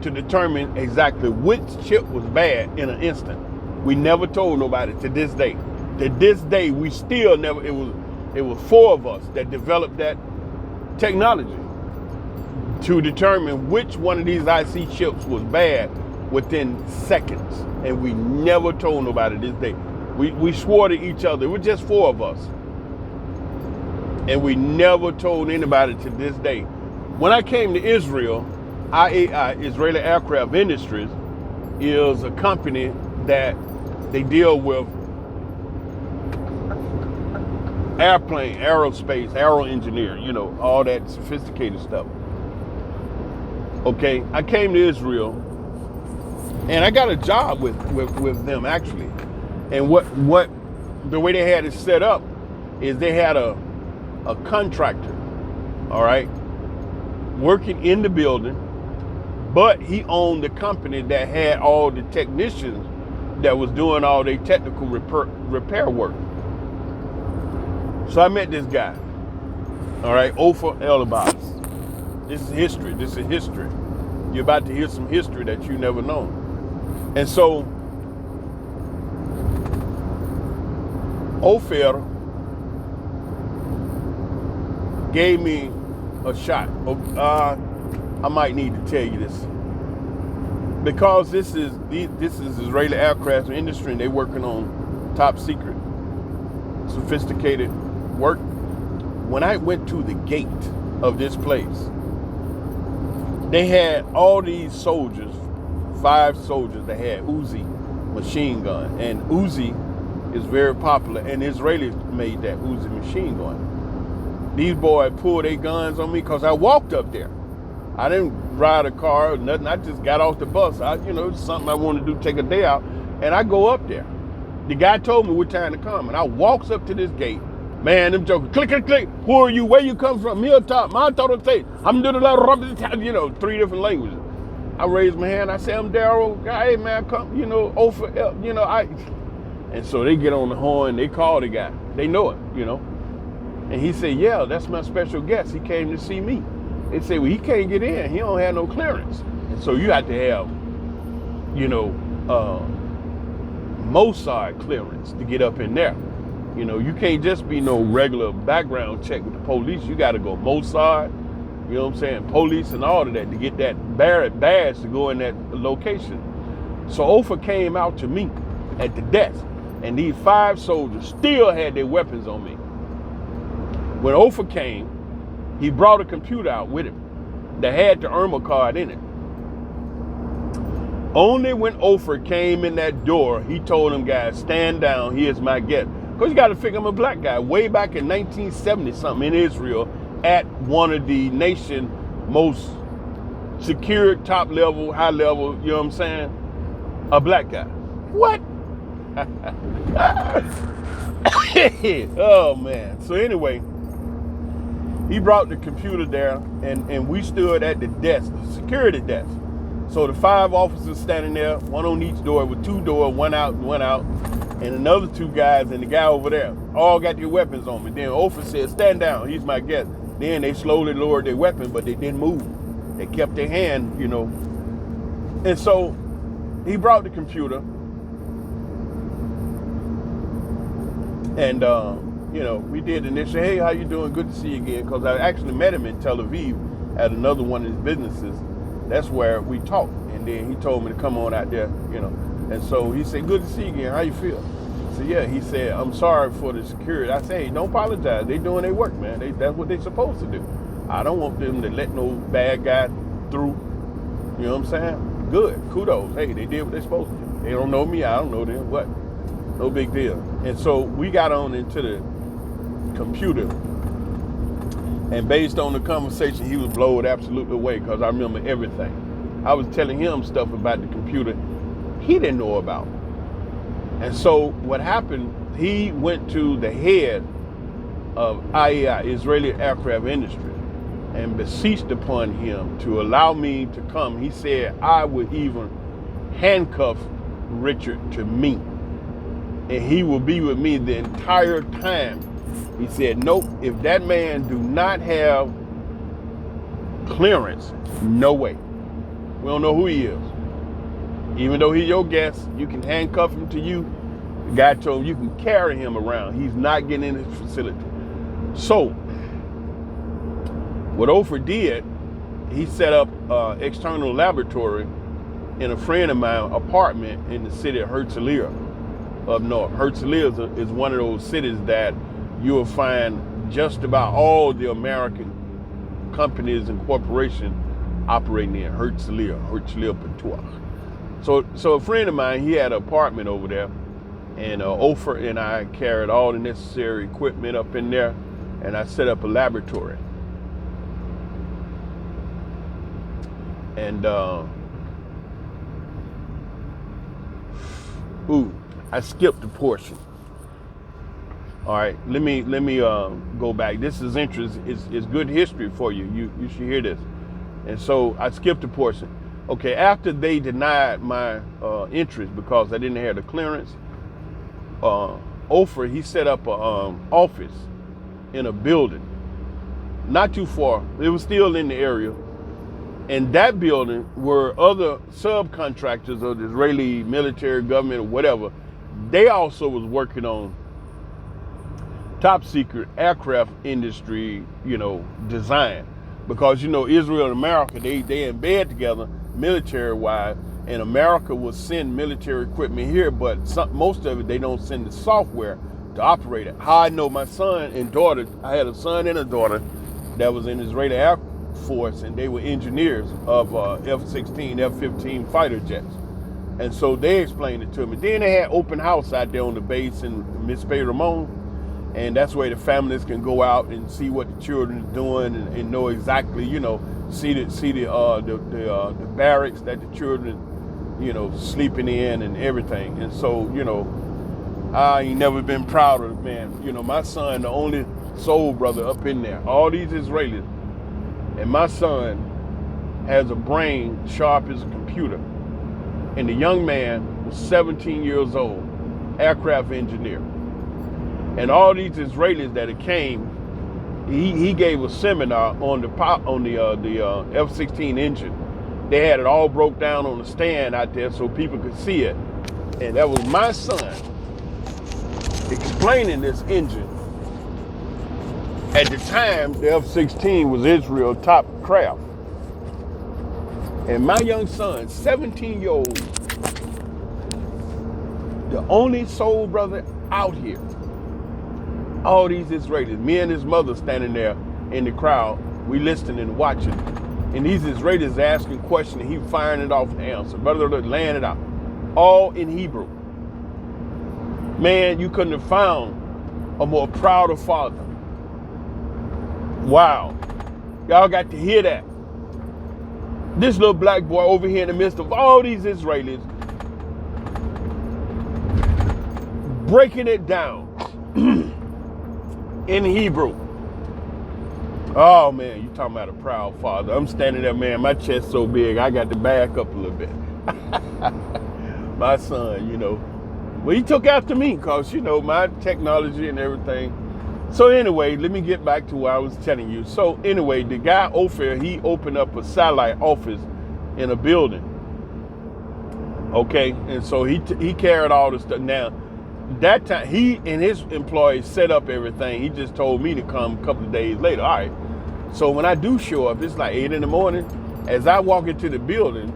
to determine exactly which chip was bad in an instant. We never told nobody to this day. To this day, we still never. It was 4 of us that developed that technology to determine which one of these IC chips was bad within seconds, and we never told nobody this day. We swore to each other. It was just 4 of us, and we never told anybody to this day. When I came to Israel, IAI, Israeli Aircraft Industries, is a company that they deal with airplane, aerospace, aero engineering, all that sophisticated stuff. Okay, I came to Israel, and I got a job with them actually. And what the way they had it set up is they had a contractor, all right, working in the building, but he owned the company that had all the technicians that was doing all their technical repair work. So I met this guy, all right, Ofer Elibas. This is history. You're about to hear some history that you never known. And so Ofer gave me a shot. I might need to tell you this, because this is Israeli aircraft industry, and they're working on top secret, sophisticated work. When I went to the gate of this place, they had all these soldiers, 5 soldiers that had Uzi machine gun, and Uzi is very popular, and Israelis made that Uzi machine gun. These boys pulled their guns on me because I walked up there. I didn't ride a car or nothing. I just got off the bus. It's something I wanted to do, take a day out, and I go up there. The guy told me what time to come, and I walks up to this gate. Man, them jokers, click, click, click. Who are you? Where you come from? Me up top. My thought of say, I'm doing a lot of 3 different languages. I raised my hand. I say, I'm Daryl. Hey, man, come, Ofer, And so they get on the horn. They call the guy. They know it, And he said, yeah, that's my special guest. He came to see me. They say, well, he can't get in. He don't have no clearance. And so you have to have, Mossad clearance to get up in there. You can't just be no regular background check with the police. You got to go Mossad, police and all of that to get that badge to go in that location. So Ofer came out to me at the desk, and these 5 soldiers still had their weapons on me. When Ofer came, he brought a computer out with him that had the Irma card in it. Only when Ofer came in that door, he told them guys, stand down, here's my guest. Because you got to figure I'm a black guy. Way back in 1970-something in Israel, at one of the nation's most secure, top level, high level, you know what I'm saying? A black guy. What? Oh, man. So anyway, he brought the computer there, and we stood at the desk, the security desk. So the 5 officers standing there, one on each door, with 2 doors, one out, and another 2 guys and the guy over there, all got their weapons on me. Then Ofer said, stand down, he's my guest. Then they slowly lowered their weapon, but they didn't move. They kept their hand, And so he brought the computer, and we did initial, hey, how you doing? Good to see you again. Because I actually met him in Tel Aviv at another one of his businesses. That's where we talked. And then he told me to come on out there, And so he said, good to see you again. How you feel? I said, yeah. He said, I'm sorry for the security. I said, hey, don't apologize. They doing their work, man. That's what they supposed to do. I don't want them to let no bad guy through. You know what I'm saying? Good. Kudos. Hey, they did what they supposed to do. They don't know me. I don't know them. What? No big deal. And so we got on into the computer, and based on the conversation, he was blown absolutely away because I remember everything. I was telling him stuff about the computer he didn't know about. And so what happened, he went to the head of IAI, Israeli Aircraft Industry, and beseeched upon him to allow me to come. He said I would even handcuff Richard to me, and he will be with me the entire time. He said, nope, if that man do not have clearance, no way. We don't know who he is. Even though he's your guest, you can handcuff him to you. The guy told him you can carry him around. He's not getting in his facility. So what Ofer did, he set up an external laboratory in a friend of mine apartment in the city of Herzliya up north. Herzliya is one of those cities that you will find just about all the American companies and corporations operating in Herzliya Patuach. So a friend of mine, he had an apartment over there, and Ofer and I carried all the necessary equipment up in there, and I set up a laboratory. And I skipped a portion. All right, let me go back. This is interest. It's good history for you. You should hear this. And so I skipped a portion. Okay, after they denied my interest because I didn't have the clearance, Ofer, he set up a office in a building, not too far. It was still in the area. And that building were other subcontractors of the Israeli military government or whatever. They also was working on top secret aircraft industry, design. Because, Israel and America, they in bed together military-wise, and America will send military equipment here, but most of it, they don't send the software to operate it. How I know my son and daughter, I had a son and a daughter that was in Israeli Air Force, and they were engineers of F-16, F-15 fighter jets. And so they explained it to me. Then they had open house out there on the base in Mitzpe Ramon, and that's where the families can go out and see what the children are doing and know exactly, see the barracks that the children, sleeping in and everything. And so, I ain't never been prouder, man. My son, the only soul brother up in there, all these Israelis, and my son has a brain sharp as a computer. And the young man was 17 years old, aircraft engineer. And all these Israelis that came, he gave a seminar on the F-16 engine. They had it all broke down on the stand out there so people could see it. And that was my son explaining this engine. At the time, the F-16 was Israel's top craft. And my young son, 17-year-old, the only soul brother out here, all these Israelis, me and his mother standing there in the crowd, we listening and watching. And these Israelis asking questions, and he firing it off the answer. Brother, laying it out. All in Hebrew. Man, you couldn't have found a more prouder father. Wow. Y'all got to hear that. This little black boy over here in the midst of all these Israelis breaking it down in Hebrew. Oh man, you talking about a proud father. I'm standing there, man, my chest so big, I got to back up a little bit. My son, well, he took after me because, my technology and everything. So anyway, let me get back to what I was telling you. So anyway, the guy Ofer, he opened up a satellite office in a building. Okay, and so he carried all the stuff. Now, that time, he and his employees set up everything. He just told me to come a couple of days later. All right. So when I do show up, it's like 8 in the morning. As I walk into the building,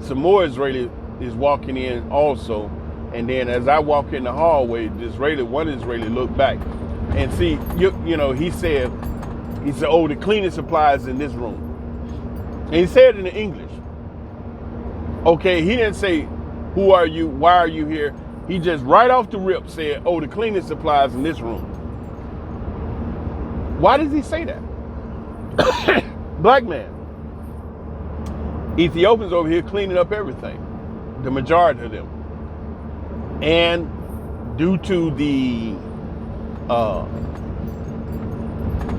some more Israeli is walking in also. And then as I walk in the hallway, one Israeli looked back and see, he said, oh, the cleaning supplies in this room. And he said it in English. Okay, he didn't say, who are you? Why are you here? He just right off the rip said, oh, the cleaning supplies in this room. Why does he say that? Black man. Ethiopians over here cleaning up everything. The majority of them. And due to the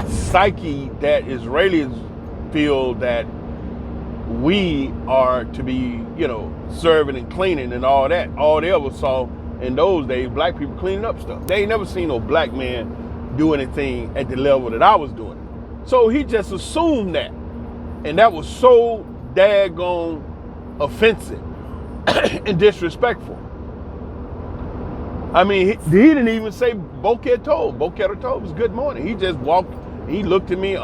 psyche that Israelis feel that we are to be, serving and cleaning and all that. All they ever saw in those days, black people cleaning up stuff. They ain't never seen no black man do anything at the level that I was doing. So he just assumed that. And that was so daggone offensive and disrespectful. I mean, he didn't even say Boker Tov. Boker Tov was good morning. He just walked, he looked at me,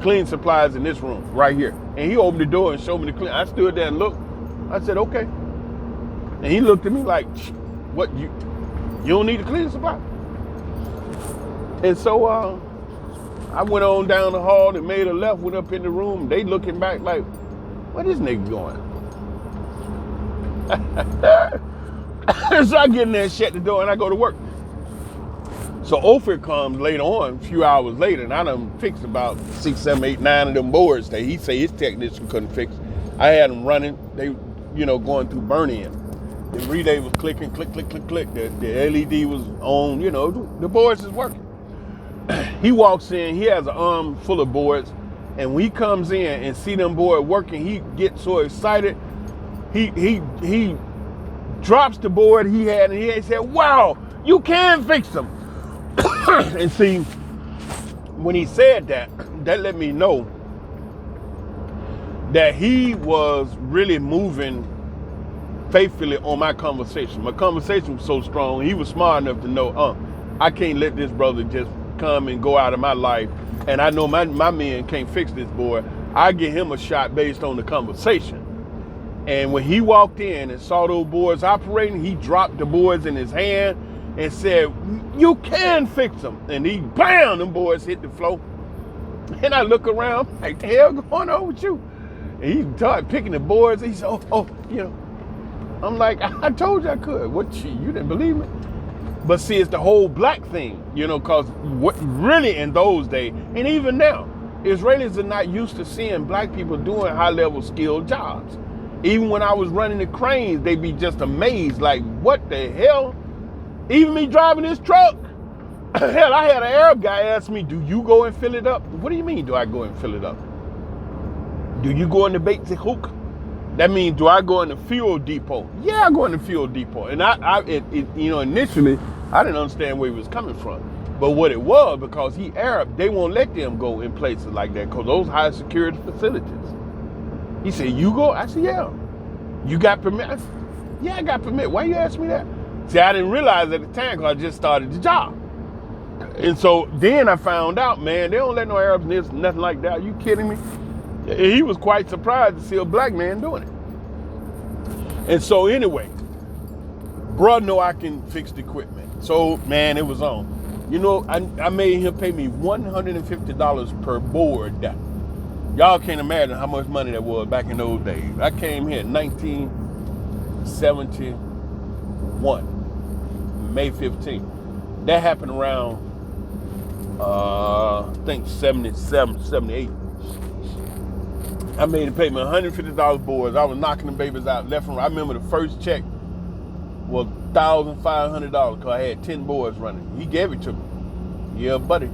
clean supplies in this room right here. And he opened the door and showed me the clean. I stood there and looked. I said, okay. And he looked at me like, what, you don't need a cleaning supply? And so I went on down the hall and made a left, went up in the room. They looking back like, where this nigga going? So I get in there, shut the door, and I go to work. So Ofer comes later on, a few hours later, and I done fixed about 6, 7, 8, 9 of them boards that he say his technician couldn't fix. I had them running, they, going through burn-in. The relay was clicking, click, click, click, click. The LED was on, the boards is working. He walks in, he has an arm full of boards, and when he comes in and see them boards working, he gets so excited, he drops the board he had, and he said, wow, you can fix them. And see, when he said that, that let me know that he was really moving faithfully on my conversation. My conversation was so strong, he was smart enough to know, I can't let this brother just come and go out of my life, and I know my men can't fix this board. I give him a shot based on the conversation. And when he walked in and saw those boards operating, he dropped the boards in his hand and said, you can fix them. And he, bam, them boards hit the floor. And I look around, like, the hell going on with you? And he started picking the boards. He said, I'm like, I told you I could. What, you didn't believe me? But see, it's the whole black thing, because what really in those days, and even now, Israelis are not used to seeing black people doing high-level skilled jobs. Even when I was running the cranes, they'd be just amazed, like, what the hell? Even me driving this truck. Hell, I had an Arab guy ask me, do you go and fill it up? What do you mean, do I go and fill it up? Do you go in the Beit Zechuk? That means, do I go in the fuel depot? Yeah, I go in the fuel depot. And initially, I didn't understand where he was coming from. But what it was, because he Arab, they won't let them go in places like that, because those high security facilities. He said, you go? I said, yeah. You got permit? I said, yeah, I got permit. Why you ask me that? See, I didn't realize at the time, because I just started the job. And so then I found out, man, they don't let no Arabs near nothing like that. Are you kidding me? He was quite surprised to see a black man doing it. And so anyway, bro, know I can fix the equipment. So, man, it was on. I made him pay me $150 per board. Y'all can't imagine how much money that was back in those days. I came here in 1971, May 15th. That happened around, I think 77, 78. I made him pay me $150 boards. I was knocking them babies out left and right. I remember the first check was $1,500 because I had 10 boards running. He gave it to me. Yeah, buddy.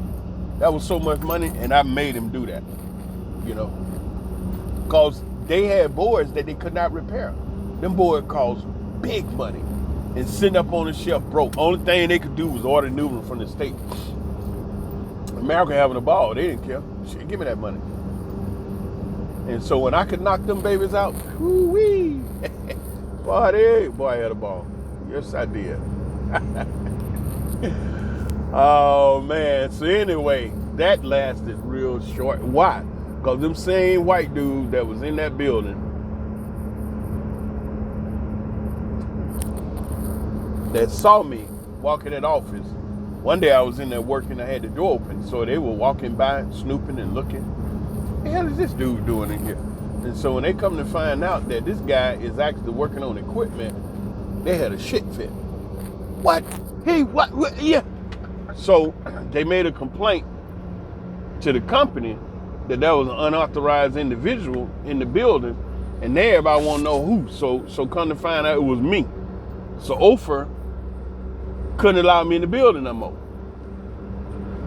That was so much money, and I made him do that. Because they had boards that they could not repair. Them boards cost big money. And sitting up on the shelf broke. Only thing they could do was order new one from the state. America having a ball, they didn't care. Shit, give me that money. And so when I could knock them babies out, whoo-wee, boy, I had a ball. Yes, I did. Oh, man. So anyway, that lasted real short. Why? Because them same white dudes that was in that building that saw me walk in that office. One day I was in there working, I had the door open, so they were walking by, snooping and looking. What the hell is this dude doing in here? And so when they come to find out that this guy is actually working on equipment, they had a shit fit. What? Hey, what? Yeah. So they made a complaint to the company that there was an unauthorized individual in the building, and everybody want to know who. So come to find out it was me. So Ofer couldn't allow me in the building no more.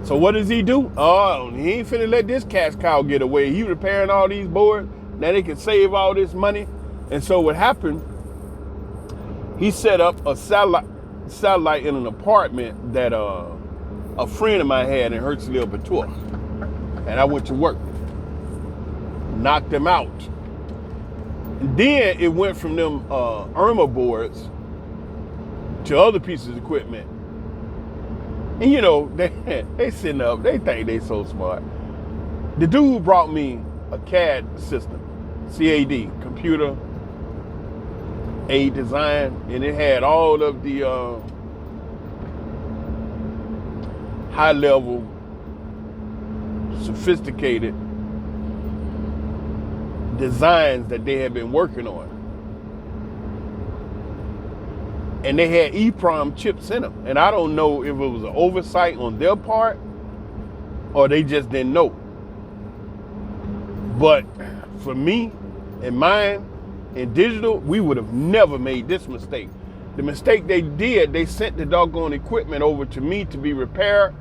So what does he do? Oh, he ain't finna let this cash cow get away. He repairing all these boards. Now they can save all this money. And so what happened, he set up a satellite in an apartment that a friend of mine had in Herzliya Batur. And I went to work. Knocked them out. And then it went from them Irma boards to other pieces of equipment. And they sitting up, they think they so smart. The dude brought me a CAD system, CAD, computer A design, and it had all of the high level, sophisticated designs that they had been working on. And they had EEPROM chips in them. And I don't know if it was an oversight on their part or they just didn't know. But for me and mine in digital, we would have never made this mistake. The mistake they did, they sent the doggone equipment over to me to be repaired.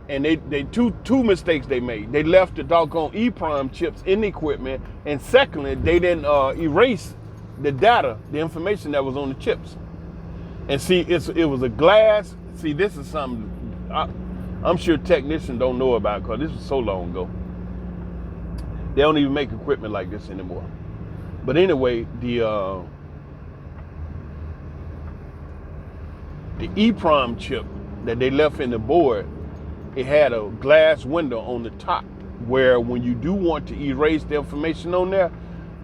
And they two mistakes they made. They left the doggone EEPROM chips in the equipment. And secondly, they didn't erase the data, the information that was on the chips. And see, it was a glass. See, this is something I'm sure technicians don't know about because this was so long ago. They don't even make equipment like this anymore. But anyway, the EEPROM chip that they left in the board, it had a glass window on the top where when you do want to erase the information on there,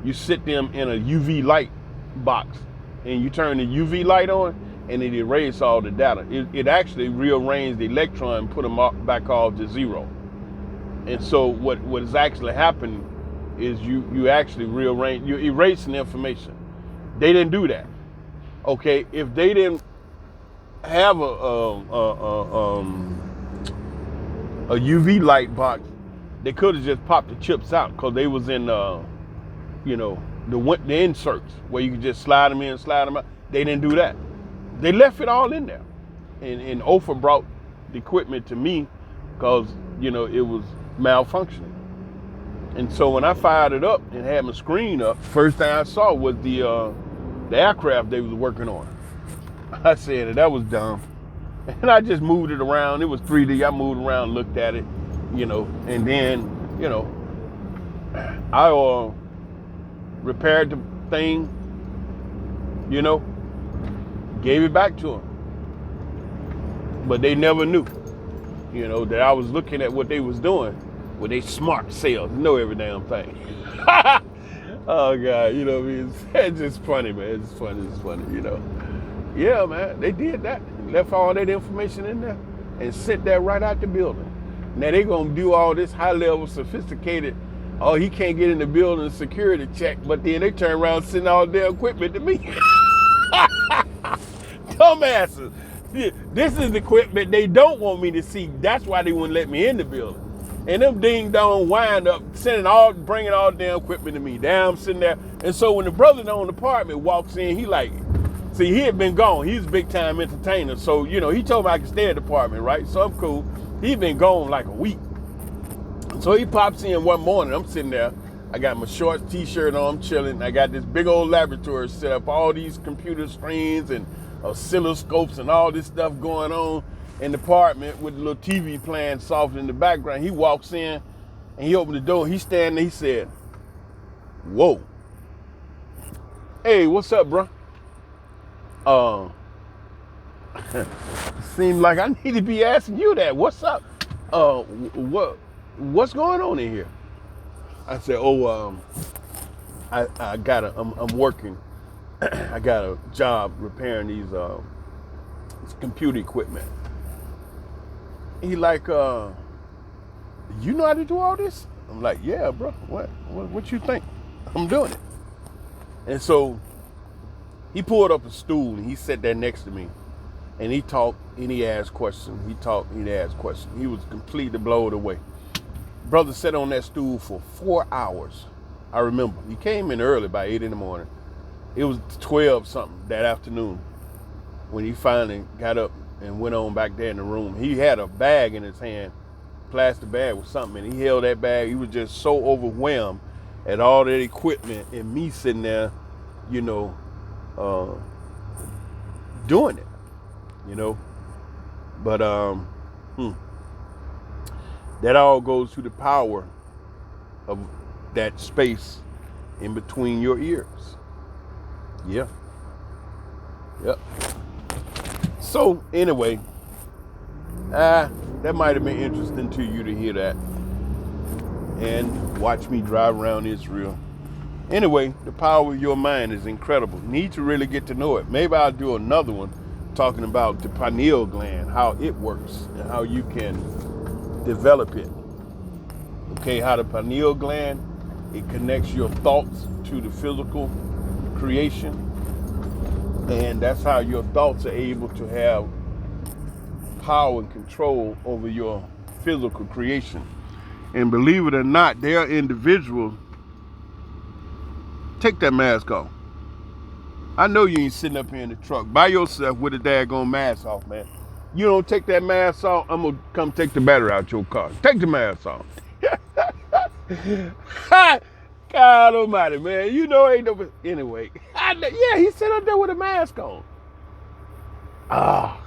you sit them in a UV light box and you turn the UV light on and it erases all the data. It actually rearranged the electron and put them back off to zero. And so what is actually happening is you actually rearrange, you're erasing the information. They didn't do that. Okay, if they didn't have a UV light box, they could have just popped the chips out because they was in the inserts where you could just slide them in, slide them out. They didn't do that. They left it all in there. And OFA brought the equipment to me because, it was malfunctioning. And so when I fired it up and had my screen up, first thing I saw was the aircraft they was working on. I said that was dumb. And I just moved it around. It was 3D. I moved around, looked at it, and then, I repaired the thing, gave it back to them. But they never knew, that I was looking at what they was doing with they smart sales. Know every damn thing. Oh, God, it's just funny, man. It's funny, Yeah, man, they did that. Left all that information in there and sent that right out the building. Now they gonna do all this high level, sophisticated, oh, he can't get in the building, security check, but then they turn around and send all their equipment to me. Dumbasses. This is the equipment they don't want me to see. That's why they wouldn't let me in the building. And them ding dong wind up bringing all the damn equipment to me. Damn, sitting there. And so when the brother that owned the apartment walks in, he like, see, he had been gone. He's a big time entertainer. So, he told me I could stay at the apartment, right? So I'm cool. He'd been gone like a week. So he pops in one morning. I'm sitting there. I got my shorts, t-shirt on, I'm chilling. I got this big old laboratory set up, all these computer screens and oscilloscopes and all this stuff going on in the apartment with the little TV playing soft in the background. He walks in and he opened the door. He's standing there. He said, "Whoa. Hey, what's up, bro? Seems like I need to be asking you that. What's up? What's going on in here?" I said, "Oh, I'm working. I got a job repairing these computer equipment." He like, "You know how to do all this?" I'm like, "Yeah, bro. What you think? I'm doing it." And so he pulled up a stool and he sat there next to me. And he talked and he asked questions. He talked and he asked questions. He was completely blown away. Brother sat on that stool for 4 hours. I remember. He came in early by 8 in the morning. It was 12 something that afternoon when he finally got up and went on back there in the room. He had a bag in his hand, plastic bag with something, and he held that bag. He was just so overwhelmed at all that equipment and me sitting there, doing it, But that all goes to the power of that space in between your ears. Yeah. Yep. So anyway, that might have been interesting to you to hear that and watch me drive around Israel Anyway, the power of your mind is incredible. Need to really get to know it. Maybe I'll do another one talking about the pineal gland, how it works, and how you can develop it. Okay, how the pineal gland, it connects your thoughts to the physical creation. And that's how your thoughts are able to have power and control over your physical creation. And believe it or not, there are individuals. Take that mask off. I know you ain't sitting up here in the truck by yourself with a daggone mask off, man. You don't take that mask off, I'm gonna come take the battery out your car. Take the mask off. God almighty, man. You know ain't no. Anyway, yeah, he sat up there with a mask on. Ah,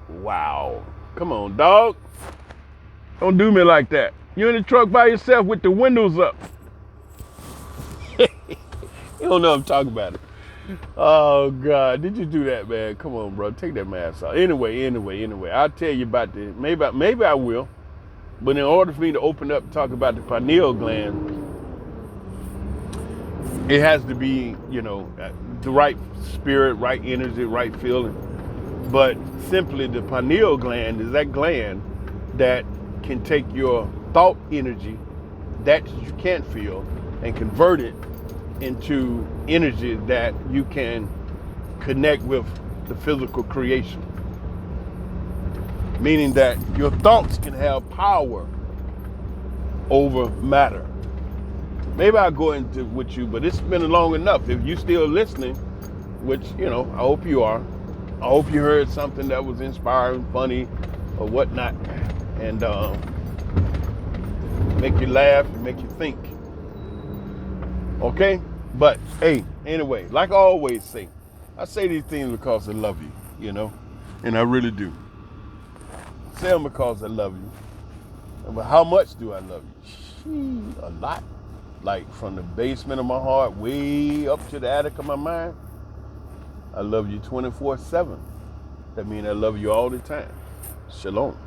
wow. Come on, dog. Don't do me like that. You're in the truck by yourself with the windows up. You don't know what I'm talking about. Oh, God. Did you do that, man? Come on, bro. Take that mask off. Anyway. I'll tell you about the, maybe I will. But in order for me to open up and talk about the pineal gland, it has to be, the right spirit, right energy, right feeling. But simply the pineal gland is that gland that can take your thought energy that you can't feel and convert it into energy that you can connect with the physical creation. Meaning that your thoughts can have power over matter. Maybe I'll go into with you, but it's been long enough. If you're still listening, which, I hope you are. I hope you heard something that was inspiring, funny, or whatnot, and make you laugh and make you think. Okay? But, hey, anyway, like I always say, I say these things because I love you, and I really do. I say them because I love you. But how much do I love you? A lot. Like from the basement of my heart way up to the attic of my mind. I love you 24/7. That means I love you all the time. Shalom.